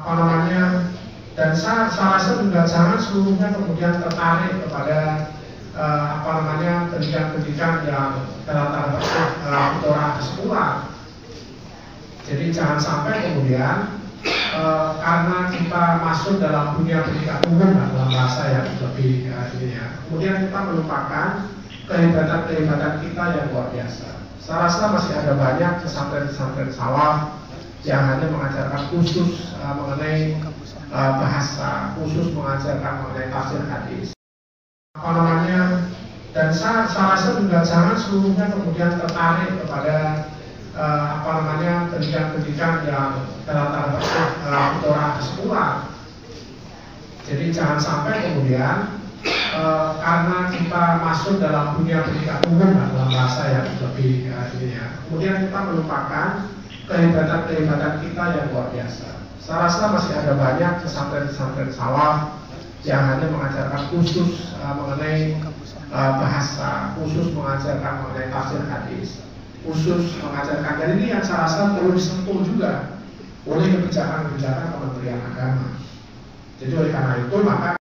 apa namanya, dan saya rasa juga jangan seluruhnya kemudian tertarik kepada pendidikan yang dalam tanda petik orang sekolah. Jadi jangan sampai kemudian karena kita masuk dalam dunia pendidikan umum dalam bahasa yang lebih ini ya, kemudian kita melupakan kehebatan kita yang luar biasa. Saya rasa masih ada banyak pesantren-pesantren salaf yang hanya mengajarkan khusus mengenai bahasa, khusus mengajarkan mengenai tafsir hadis. Apa namanya, dan saya rasa juga jangan seluruhnya kemudian tertarik kepada pendidikan yang dalam tanda petik orang sekolah. Jadi jangan sampai kemudian karena kita masuk dalam dunia pendidikan umum dalam bahasa yang lebih ini ya, kemudian kita melupakan kehebatan kita yang luar biasa. Saya rasa masih ada banyak pesantren-pesantren salaf yang hanya mengajarkan khusus mengenai bahasa, khusus mengajarkan mengenai tafsir hadis, khusus mengajarkan, dan ini yang saya rasa perlu disentuh juga oleh kebijakan-kebijakan Kementerian Agama. Jadi oleh karena itu maka